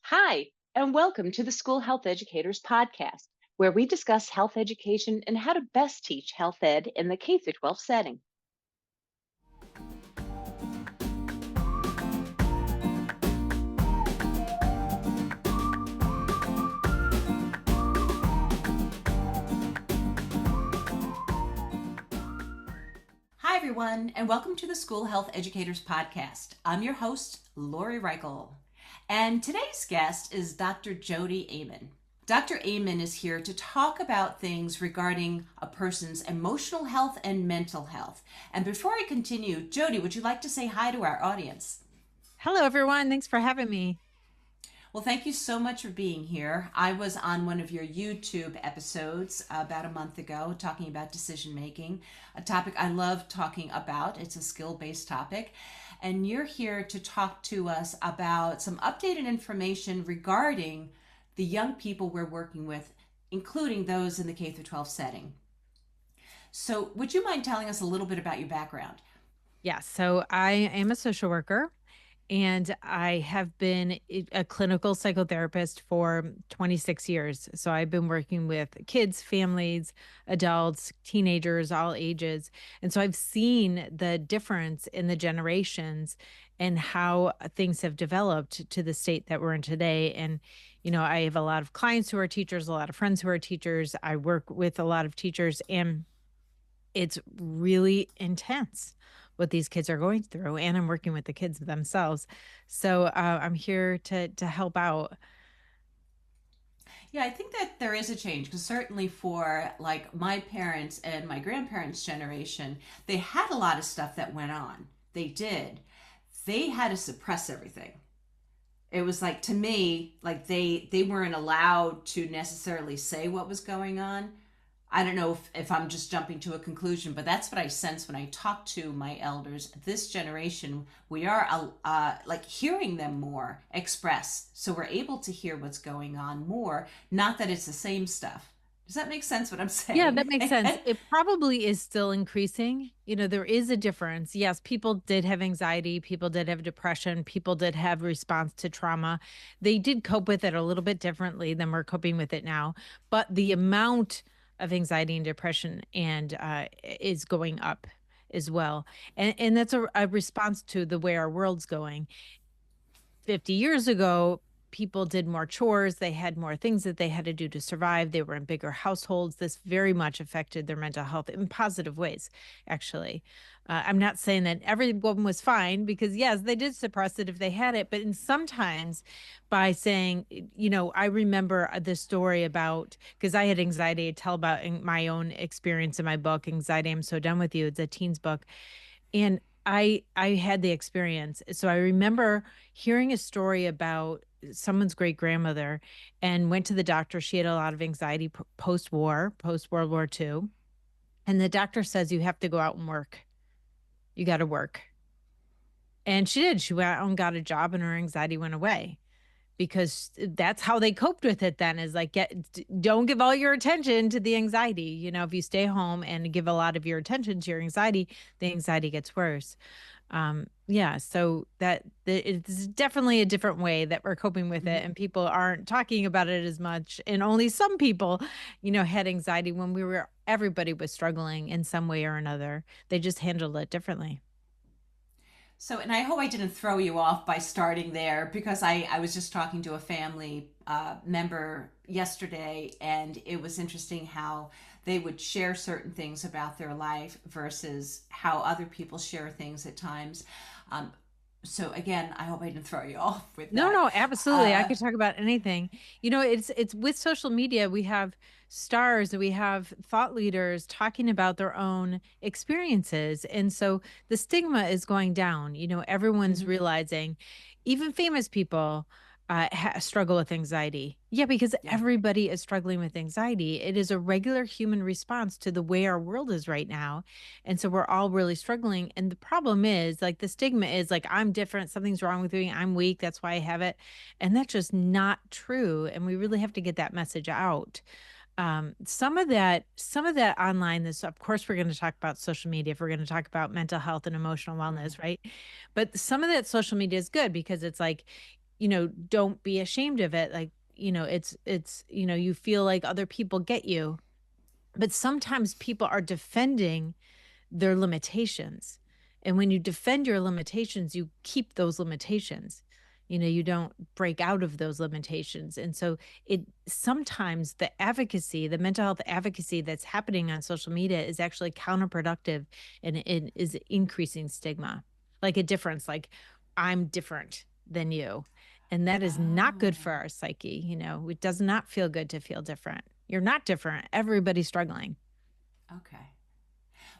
Hi, and welcome to the School Health Educators Podcast, where we discuss health education and how to best teach health ed in the K 12 setting. Hi, everyone, and welcome to the School Health Educators Podcast. I'm your host, Lori Reichel, and today's guest is Dr. Jodi Aman. Dr. Aman is here to talk about things regarding a person's emotional health and mental health. And before I continue, Jodi, would you like to say hi to our audience? Hello, everyone. Thanks for having me. Well, thank you so much for being here. I was on one of your YouTube episodes about a month ago talking about decision making, a topic I love talking about. It's a skill based topic. And you're here to talk to us about some updated information regarding the young people we're working with, including those in the K 12 setting. So, would you mind telling us a little bit about your background? Yeah, so I am a social worker and I have been a clinical psychotherapist for 26 years. So I've been working with kids, families, adults, teenagers, all ages. And so I've seen the difference in the generations and how things have developed to the state that we're in today. And, I have a lot of clients who are teachers, a lot of friends who are teachers. I work with a lot of teachers, and it's really intense what these kids are going through, and I'm working with the kids themselves. So I'm here to help out. Yeah, I think that there is a change because certainly for like my parents and my grandparents' generation, they had a lot of stuff that went on. They did. They had to suppress everything. It was like to me, like they weren't allowed to necessarily say what was going on. I don't know if I'm just jumping to a conclusion, but that's what I sense when I talk to my elders. This generation, we are like hearing them more express. So we're able to hear what's going on more. Not that it's the same stuff. Does that make sense what I'm Yeah, saying? that makes sense. It probably is still increasing. There is a difference. Yes, people did have anxiety, people did have depression, people did have response to trauma. They did cope with it a little bit differently than we're coping with it now. But the amount of anxiety and depression and is going up as well. And that's a response to the way our world's going. 50 years ago, people did more chores. They had more things that they had to do to survive. They were in bigger households. This very much affected their mental health in positive ways, actually. I'm not saying that everyone was fine because, yes, they did suppress it if they had it. But in sometimes by saying, I remember this story about because I had anxiety. I tell about my own experience in my book, Anxiety, I'm So Done with You. It's a teens book. And I had the experience. So I remember hearing a story about someone's great grandmother and went to the doctor. She had a lot of anxiety post-war, post World War II. And the doctor says, you have to go out and work. You got to work. And she did. She went out and got a job and her anxiety went away because that's how they coped with it then is like don't give all your attention to the anxiety. If you stay home and give a lot of your attention to your anxiety, the anxiety gets worse. Yeah, so it's definitely a different way that we're coping with it, and people aren't talking about it as much, and only some people had anxiety when everybody was struggling in some way or another. They just handled it differently. So, and I hope I didn't throw you off by starting there because I was just talking to a family member yesterday, and it was interesting how they would share certain things about their life versus how other people share things at times. So, again, I hope I didn't throw you off with No, that. no, absolutely. I could talk about anything. It's with social media, we have stars, we have thought leaders talking about their own experiences. And so the stigma is going down. Everyone's Mhm. realizing, even famous people struggle with anxiety. Yeah, because Yeah. everybody is struggling with anxiety. It is a regular human response to the way our world is right now. And so we're all really struggling. And the problem is like the stigma is like, I'm different. Something's wrong with me. I'm weak. That's why I have it. And that's just not true. And we really have to get that message out. Some of that online, this, of course, we're going to talk about social media if we're going to talk about mental health and emotional Right. wellness, right? But some of that social media is good because it's like, don't be ashamed of it. Like, it's, you feel like other people get you. But sometimes people are defending their limitations. And when you defend your limitations, you keep those limitations. You don't break out of those limitations. And so it sometimes the mental health advocacy that's happening on social media is actually counterproductive, and it is increasing stigma. Like a difference, like I'm different than you. And that is not good for Oh, our psyche. It does not feel good to feel different. You're not different. Everybody's struggling. okay.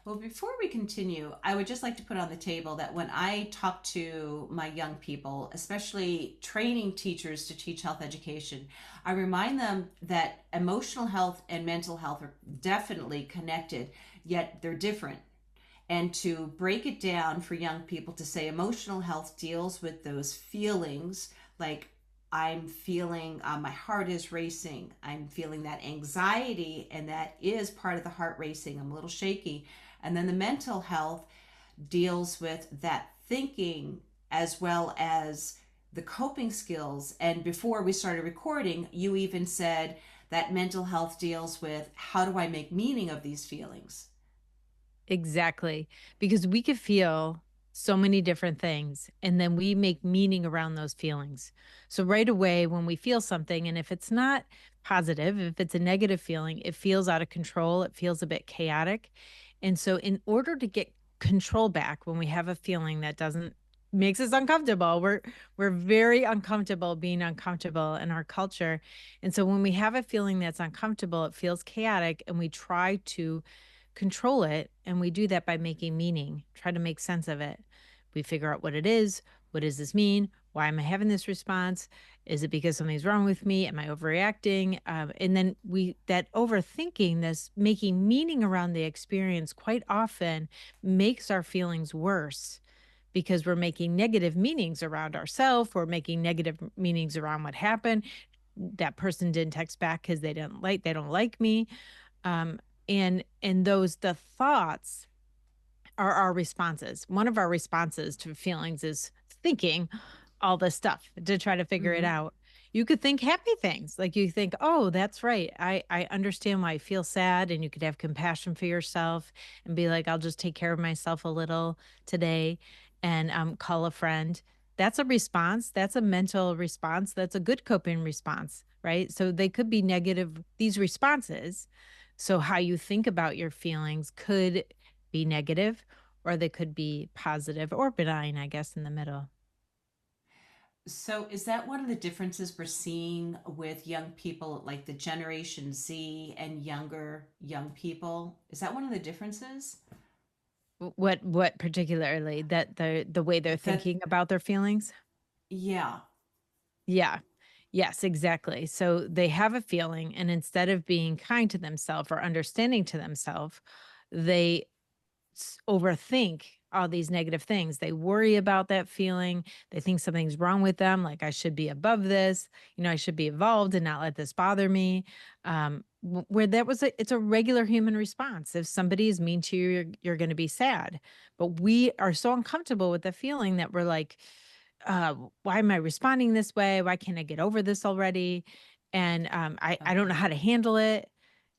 Well, before we continue, I would just like to put on the table that when I talk to my young people, especially training teachers to teach health education, I remind them that emotional health and mental health are definitely connected, yet they're different. And to break it down for young people to say emotional health deals with those feelings like I'm feeling my heart is racing. I'm feeling that anxiety, and that is part of the heart racing. I'm a little shaky. And then the mental health deals with that thinking as well as the coping skills. And before we started recording, you even said that mental health deals with how do I make meaning of these feelings? Exactly. Because we could feel so many different things, and then we make meaning around those feelings. So, right away, when we feel something, and if it's not positive, if it's a negative feeling, it feels out of control, it feels a bit chaotic. And so, in order to get control back when we have a feeling that doesn't makes us uncomfortable, we're very uncomfortable being uncomfortable in our culture. And so when we have a feeling that's uncomfortable, it feels chaotic, and we try to control it. And we do that by making meaning, try to make sense of it. We figure out what it is. What does this mean? Why am I having this response? Is it because something's wrong with me? Am I overreacting? And then that overthinking, this making meaning around the experience, quite often makes our feelings worse because we're making negative meanings around ourselves. We're making negative meanings around what happened. That person didn't text back because they don't like me. Um, and those the thoughts are our responses. One of our responses to feelings is thinking all this stuff to try to figure it Mm-hmm. out. You could think happy things. Like you think, oh, that's right. I understand why I feel sad. And you could have compassion for yourself and be like, I'll just take care of myself a little today and call a friend. That's a response. That's a mental response. That's a good coping response, right? So they could be negative, these responses. So how you think about your feelings could be negative, or they could be positive or benign, I guess, in the middle. So, is that one of the differences we're seeing with young people, like the Generation Z and younger young people? Is that one of the differences? What particularly that the way they're That, thinking about their feelings? yeah. Yeah. Yes, exactly. So they have a feeling, and instead of being kind to themselves or understanding to themselves, they overthink all these negative things. They worry about that feeling. They think something's wrong with them, like I should be above this. I should be evolved and not let this bother me. Where that was it's a regular human response. If somebody is mean to you, you're going to be sad. But we are so uncomfortable with the feeling that we're like, why am I responding this way? Why can't I get over this already? And I don't know how Okay. to handle it.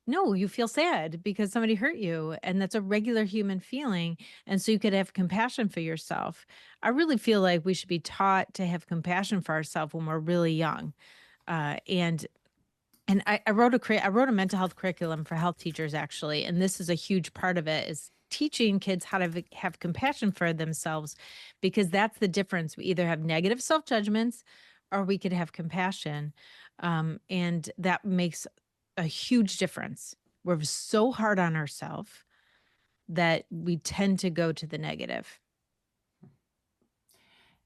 No, you feel sad because somebody hurt you, and that's a regular human feeling, and so you could have compassion for yourself. I really feel like we should be taught to have compassion for ourselves when we're really young. And I wrote a mental health curriculum for health teachers actually, and this is a huge part of it is teaching kids how to have compassion for themselves, because that's the difference. We either have negative self-judgments or we could have compassion. And that makes a huge difference. We're so hard on ourselves that we tend to go to the negative.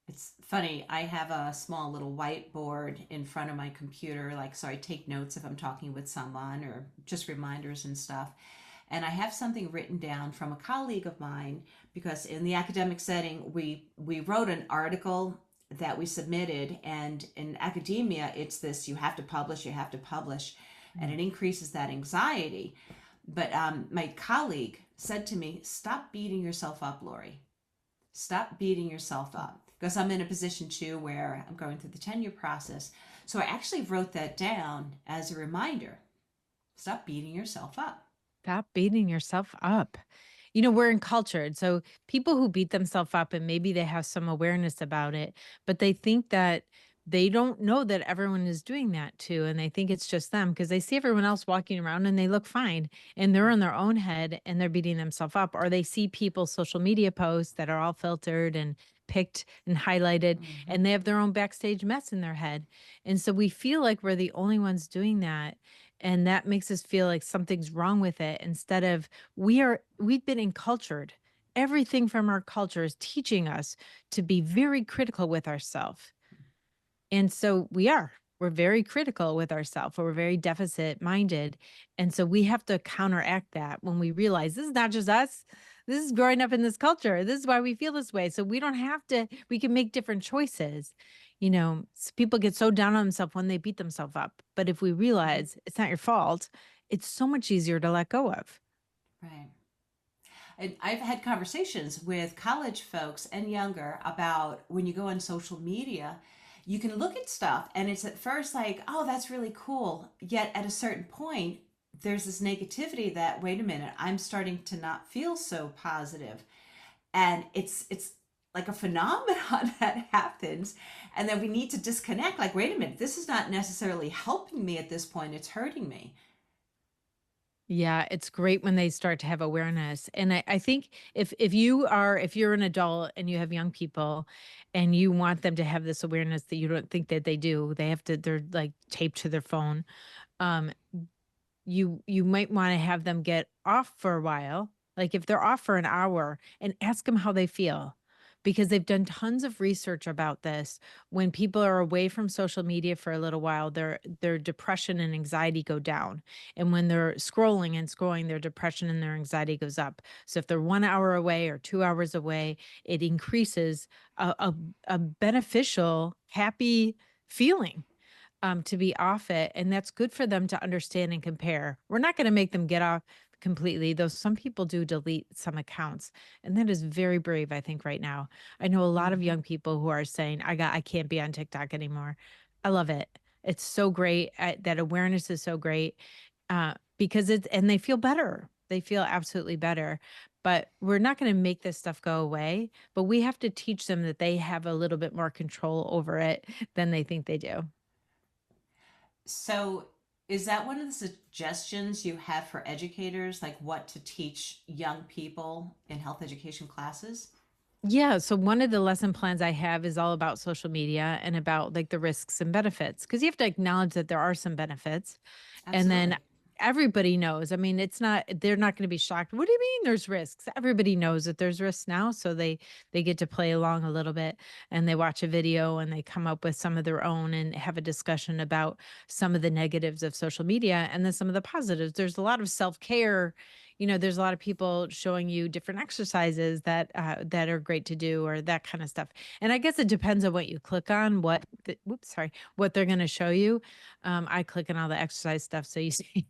It's funny. I have a small little whiteboard in front of my computer, like, so I take notes if I'm talking with someone or just reminders and stuff. And I have something written down from a colleague of mine because in the academic setting, we wrote an article that we submitted, and in academia, it's this: you have to publish, you have to publish, and Mm. it increases that anxiety. But my colleague said to me, "Stop beating yourself up, Lori. Stop beating yourself up." because I'm in a position too where I'm going through the tenure process. So I actually wrote that down as a reminder. Stop beating yourself up. Stop beating yourself up. We're encultured. So people who beat themselves up and maybe they have some awareness about it, but they think that they don't know that everyone is doing that too. And they think it's just them because they see everyone else walking around and they look fine and they're in their own head and they're beating themselves up. Or they see people's social media posts that are all filtered and picked and highlighted Mm-hmm. and they have their own backstage mess in their head. And so we feel like we're the only ones doing that. And that makes us feel like something's wrong with it instead of we've been encultured. Everything from our culture is teaching us to be very critical with ourselves. And so we're very critical with ourselves. We're very deficit minded. And so we have to counteract that when we realize this is not just us. This is growing up in this culture. This is why we feel this way. So we don't have to, we can make different choices. People get so down on themselves when they beat themselves up. But if we Mm-hmm. realize it's not your fault, it's so much easier to let go of. Right. And I've had conversations with college folks and younger about when you go on social media, you can look at stuff and it's at first like, oh, that's really cool. Yet at a certain point, there's this negativity that, wait a minute, I'm starting to not feel so positive. And it's like a phenomenon that happens. And then we need to disconnect. Like, wait a minute, this is not necessarily helping me at this point, it's hurting me. Yeah, it's great when they start to have awareness. And I think if you're an adult and you have young people and you want them to have this awareness that you don't think that they do, they're like taped to their phone. Um, you might want to have them get off for a while, like if they're off for an hour, and ask them how they feel, because they've done tons of research about this. When people are away from social media for a little while, their depression and anxiety go down, and when they're scrolling, their depression and their anxiety goes up. So if they're 1 hour away or 2 hours away, it increases a beneficial happy feeling to be off it. And that's good for them to understand and compare. We're not going to make them get off completely, though some people do delete some accounts. And that is very brave, I think, right now. I know a lot of Mm-hmm. young people who are saying, I can't be on TikTok anymore. I love it. It's so great. That awareness is so great because and they feel better. They feel absolutely better. But we're not going to make this stuff go away, but we have to teach them that they have a little bit more control over it than they think they do. So, is that one of the suggestions you have for educators, like what to teach young people in health education classes? Yeah. So one of the lesson plans I have is all about social media and about like the risks and benefits, because you have to acknowledge that there are some benefits. And then Absolutely. everybody knows. I mean, they're not going to be shocked. What do you mean there's risks? Everybody knows that there's risks now. So they get to play along a little bit and they watch a video and they come up with some of their own and have a discussion about some of the negatives of social media and then some of the positives. There's a lot of self-care. There's a lot of people showing you different exercises that are great to do or that kind of stuff. And I guess it depends on what you click on, what they're going to show you. I click on all the exercise stuff. So you see,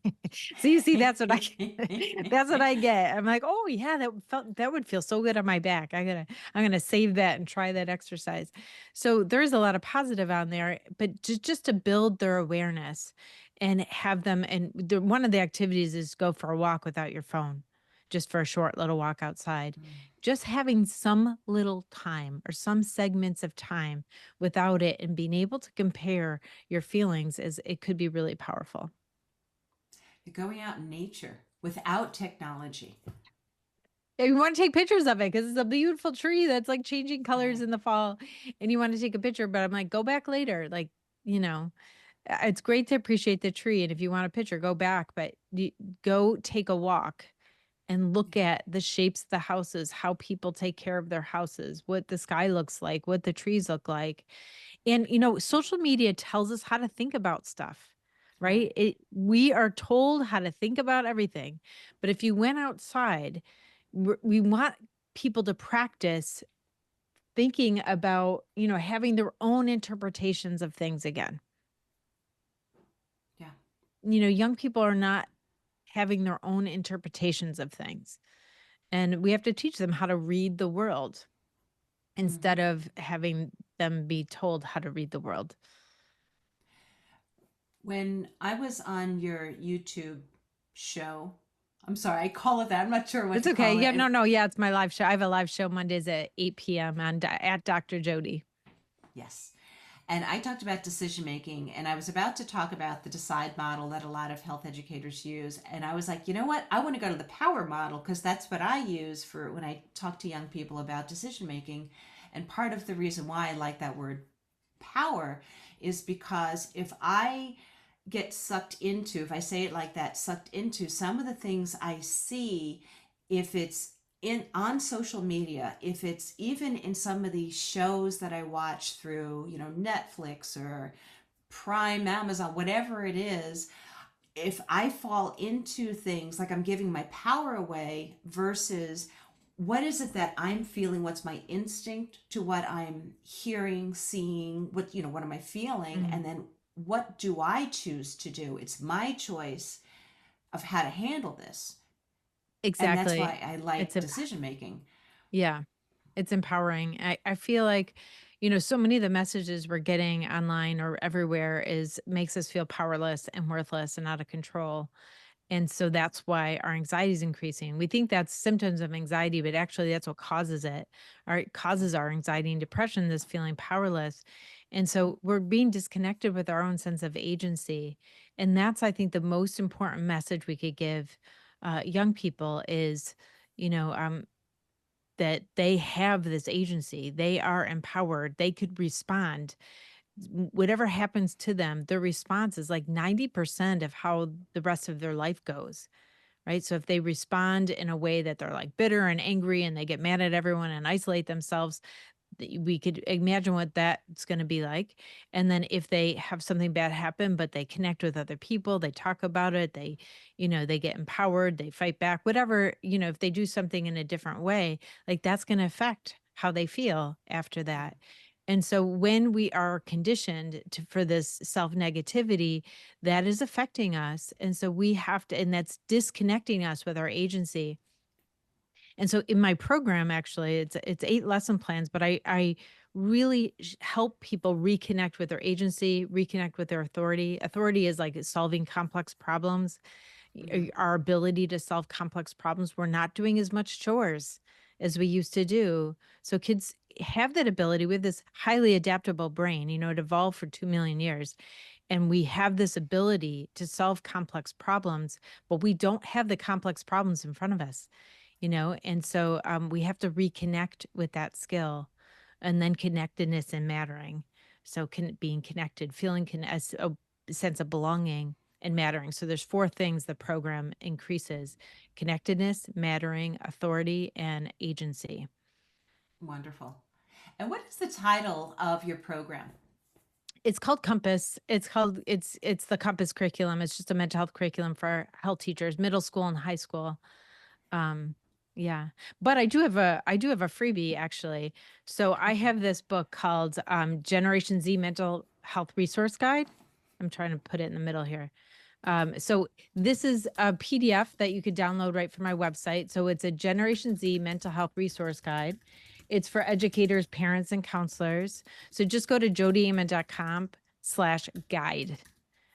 so you see, that's what that's what I get. I'm like, oh yeah, that would feel so good on my back. I'm gonna save that and try that exercise. So there's a lot of positive on there, but just to build their awareness and have them. And one of the activities is go for a walk without your phone, just for a short little walk outside. Just having some little time or some segments of time without it and being able to compare your feelings is it could be really powerful. You're going out in nature without technology. Yeah, you want to take pictures of it because it's a beautiful tree that's like changing colors Right. in the fall and you want to take a picture, but I'm like, go back later. Like, you know, it's great to appreciate the tree. And if you want a picture, go back, but go take a walk and look at the shapes of the houses, how people take care of their houses, what the sky looks like, what the trees look like. And, social media tells us how to think about stuff, Right. right? We are told how to think about everything. But if you went outside, we want people to practice thinking about, having their own interpretations of things again. Yeah. Young people are not having their own interpretations of things. And we have to teach them how to read the world. instead of having them be told how to read the world. When I was on your YouTube show, I'm sorry, I call it that. I'm not sure what It's to okay. call it. Yeah, no. Yeah, it's my live show. I have a live show Mondays at 8 p.m. At Dr. Jodi. Yes. And I talked about decision making, and I was about to talk about the decide model that a lot of health educators use. And I was like, you know what? I want to go to the power model because that's what I use for when I talk to young people about decision making. And part of the reason why I like that word power is because if I get sucked into, if I say it like that, sucked into some of the things I see, if it's in on social media, if it's even in some of these shows that I watch through, Netflix or Prime, Amazon, whatever it is, if I fall into things like I'm giving my power away versus what is it that I'm feeling, what's my instinct to what I'm hearing, seeing, what am I feeling, Mhm. and then what do I choose to do? It's my choice of how to handle this. And that's Exactly. why I It's like a decision making. Yeah, it's empowering. I feel like, so many of the messages we're getting online or everywhere is makes us feel powerless and worthless and out of control. And so that's why our anxiety is increasing. We think that's symptoms of anxiety, but actually that's what causes it. Or it causes our anxiety and depression, this feeling powerless. And so we're being disconnected with our own sense of agency. And that's, I think, the most important message we could give young people is, you know, um, that they have this agency. They are empowered. They could respond. Whatever happens to them, their response is like 90% of how the rest of their life goes. Right. So if they respond in a way that they're like bitter and angry and they get mad at everyone and isolate themselves, we could imagine what that's going to be like. And then if they have something bad happen, but they connect with other people, they talk about it, they get empowered, they fight back, whatever, if they do something in a different way, like that's going to affect how they feel after that. And so when we are conditioned for this self negativity, that is affecting us. And so we have to, and that's disconnecting us with our agency. And so in my program, actually, it's 8 lesson plans, but I really help people reconnect with their agency, reconnect with their authority. Authority is like solving complex problems, Mm-hmm. our ability to solve complex problems. We're not doing as much chores as we used to do. So kids have that ability with this highly adaptable brain. It evolved for 2 million years. And we have this ability to solve complex problems, but we don't have the complex problems in front of us. And so we have to reconnect with that skill, and then connectedness and mattering. So being connected, feeling as a sense of belonging and mattering. So there's 4 things the program increases: connectedness, mattering, authority, and agency. Wonderful. And what is the title of your program? It's called Compass. It's the Compass curriculum. It's just a mental health curriculum for health teachers, middle school and high school. Um, yeah. But I do have a freebie, actually. So I Okay. have this book called Generation Z Mental Health Resource Guide. I'm trying to put it in the middle here. So this is a PDF that you could download right from my website. So it's a Generation Z Mental Health Resource Guide. It's for educators, parents, and counselors. So just go to jodiaman.com/guide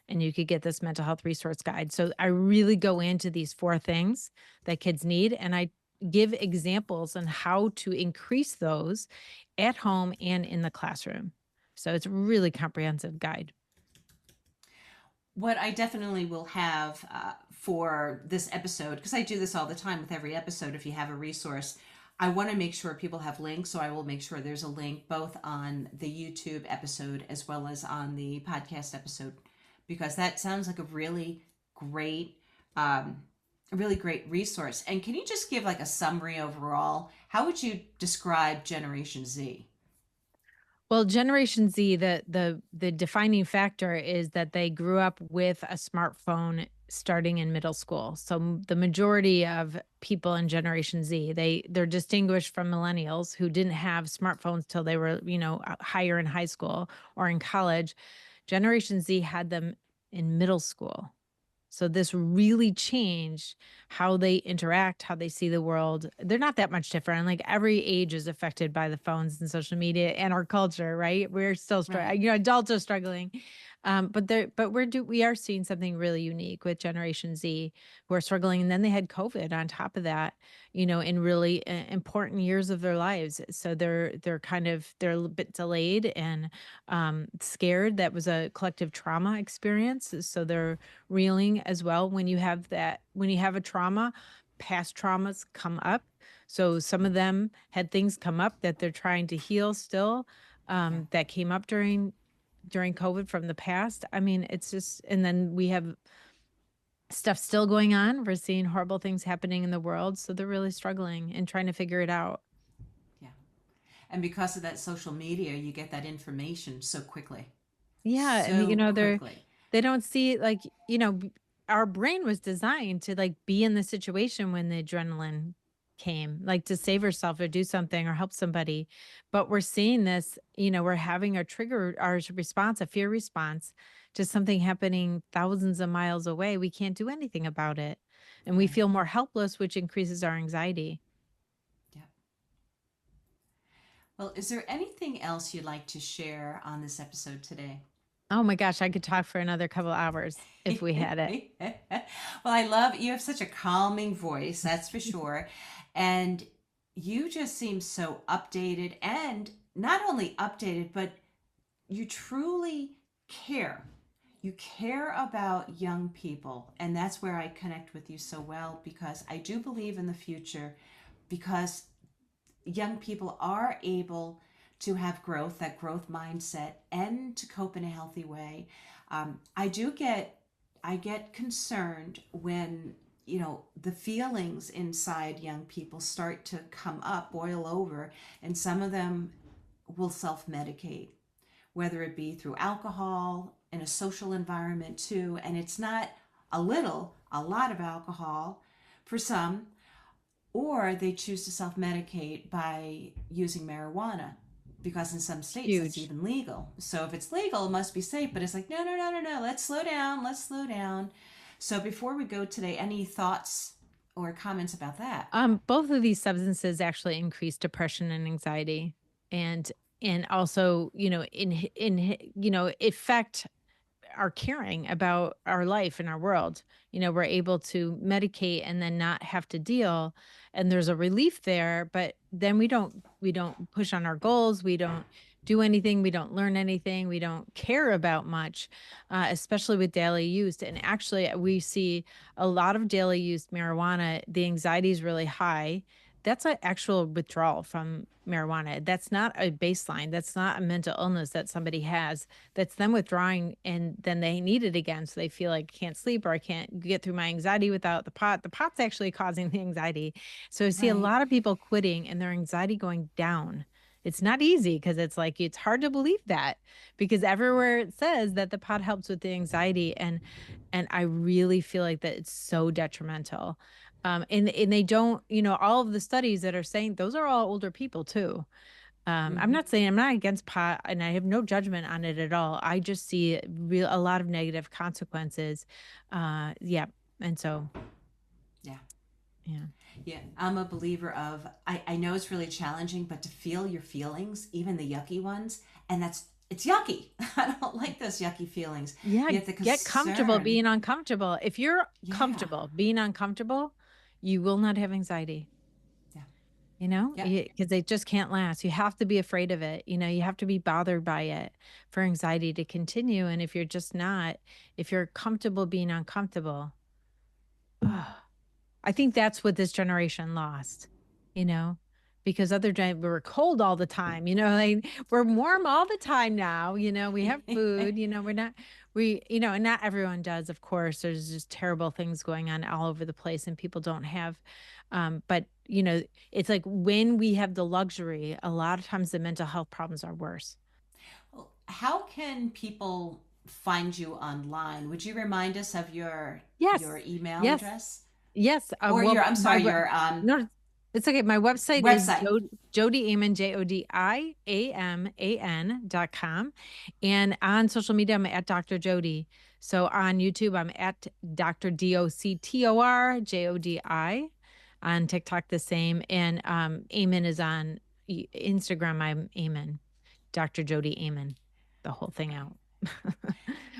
and you could get this mental health resource guide. So I really go into these 4 things that kids need, and I give examples on how to increase those at home and in the classroom. So it's a really comprehensive guide. What I definitely will have for this episode, because I do this all the time with every episode, if you have a resource, I want to make sure people have links. So I will make sure there's a link both on the YouTube episode as well as on the podcast episode, because that sounds like great, um, a really great resource. And can you just give like a summary overall? How would you describe Generation Z? Well, Generation Z, the defining factor is that they grew up with a smartphone starting in middle school. So the majority of people in Generation Z, they're distinguished from millennials who didn't have smartphones till they were, higher in high school or in college. Generation Z had them in middle school. So this really changed how they interact, how they see the world. They're not that much different. Like every age is affected by the phones and social media and our culture, right? We're still Right. struggling. Adults are struggling. But we are seeing something really unique with Generation Z who are struggling. And then they had COVID on top of that, in really important years of their lives. So they're a little bit delayed and scared. That was a collective trauma experience. So they're reeling as well. When you have a trauma, past traumas come up. So some of them had things come up that they're trying to heal still, Yeah. that came up during COVID from the past. I mean, it's just, and then we have stuff still going on. We're seeing horrible things happening in the world. So they're really struggling and trying to figure it out. Yeah. And because of that social media, you get that information so quickly. Yeah, and So quickly. they don't see like, our brain was designed to like be in the situation when the adrenaline came, like to save yourself or do something or help somebody. But we're seeing this, we're having a trigger, our response, a fear response to something happening thousands of miles away. We can't do anything about it. And we Right. feel more helpless, which increases our anxiety. Yeah. Well, is there anything else you'd like to share on this episode today? Oh my gosh, I could talk for another couple hours if we had it. Well, I love you have such a calming voice, that's for sure. And you just seem so updated and not only updated, but you truly care. You care about young people. And that's where I connect with you so well because I do believe in the future because young people are able to have growth, that growth mindset, and to cope in a healthy way. I get concerned when the feelings inside young people start to come up, boil over, and some of them will self medicate, whether it be through alcohol in a social environment too, and it's not a lot of alcohol for some, or they choose to self medicate by using marijuana because in some states that's Huge. even legal. So if it's legal, it must be safe. But it's like, no, no, no, no, no. Let's slow down. Let's slow down. So before we go today, any thoughts or comments about that? Both of these substances actually increase depression and anxiety, and also, affect our caring about our life and our world. We're able to medicate and then not have to deal, and there's a relief there, but then we don't push on our goals, we don't do anything, we don't learn anything, we don't care about much, especially with daily use. And actually, we see a lot of daily use marijuana, the anxiety is really high. That's an actual withdrawal from marijuana. That's not a baseline. That's not a mental illness that somebody has. That's them withdrawing and then they need it again. So they feel like I can't sleep or I can't get through my anxiety without the pot. The pot's actually causing the anxiety. So I see a Right, lot of people quitting and their anxiety going down. It's not easy because it's like it's hard to believe that because everywhere it says that the pot helps with the anxiety, and I really feel like that it's so detrimental. And they don't, all of the studies that are saying those are all older people too. I'm mm-hmm. not saying I'm not against pot, and I have no judgment on it at all. I just see a lot of negative consequences. Yeah, and so Yeah. yeah, Yeah, I'm a believer of I know it's really challenging, but to feel your feelings, even the yucky ones, and it's yucky. I don't like those yucky feelings. yeah. Yet the Get comfortable concern, being uncomfortable. If you're yeah, comfortable being uncomfortable, you will not have anxiety. yeah, yeah, Because they just can't last. You have to be afraid of it. You have to be bothered by it for anxiety to continue. And if you're just not, if you're comfortable being uncomfortable, I think that's what this generation lost, you know, because we were cold all the time, like we're warm all the time now, we have food, we're not, and not everyone does, of course. There's just terrible things going on all over the place and people don't have, but, it's like when we have the luxury, a lot of times the mental health problems are worse. Well, how can people find you online? Would you remind us of your Yes. email Yes. address Yes. or Well, your I'm my, sorry your no, It's okay. My website is Website. Jodi Aman, JodiAman.com. And on social media, I'm at Dr. Jodi. So on YouTube, I'm at Dr. DoctorJodi. On TikTok, the same. And Amen is on Instagram. I'm Amen, Dr. Jodi Amen, the whole thing out. You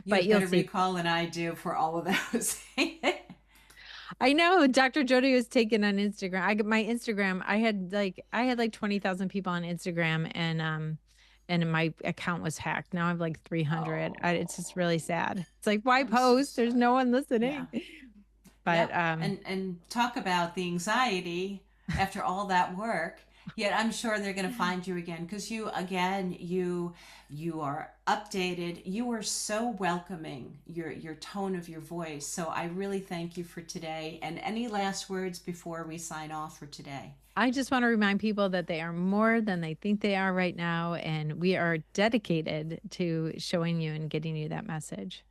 But have you'll better see. recall than I do for all of those. I know Dr. Jodi was taken on Instagram. My Instagram, I had like 20,000 people on Instagram and my account was hacked. Now I have like 300. It's Oh, just really sad. It's like why I'm so post? There's sorry. no one Yeah. listening. Yeah. But And talk about the anxiety after all that work. Yet I'm sure they're going to find you again because you are updated. You are so welcoming. Your tone of your voice. So I really thank you for today. And any last words before we sign off for today? I just want to remind people that they are more than they think they are right now and we are dedicated to showing you and getting you that message.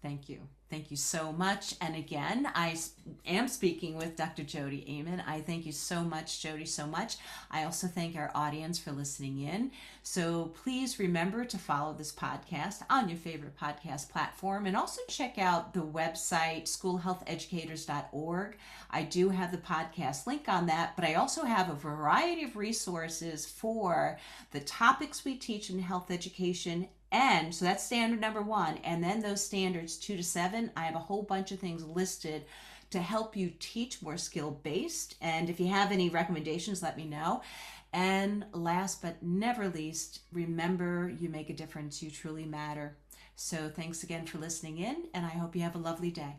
Thank you. Thank you so much. And again, am speaking with Dr. Jodi Aman. I thank you so much, Jodi, so much. I also thank our audience for listening in. So please remember to follow this podcast on your favorite podcast platform and also check out the website, schoolhealtheducators.org. I do have the podcast link on that, but I also have a variety of resources for the topics we teach in health education. And so that's standard number 1. And then those standards 2 to 7, I have a whole bunch of things listed to help you teach more skill based. And if you have any recommendations, let me know. And last but never least, remember you make a difference. You truly matter. So thanks again for listening in, and I hope you have a lovely day.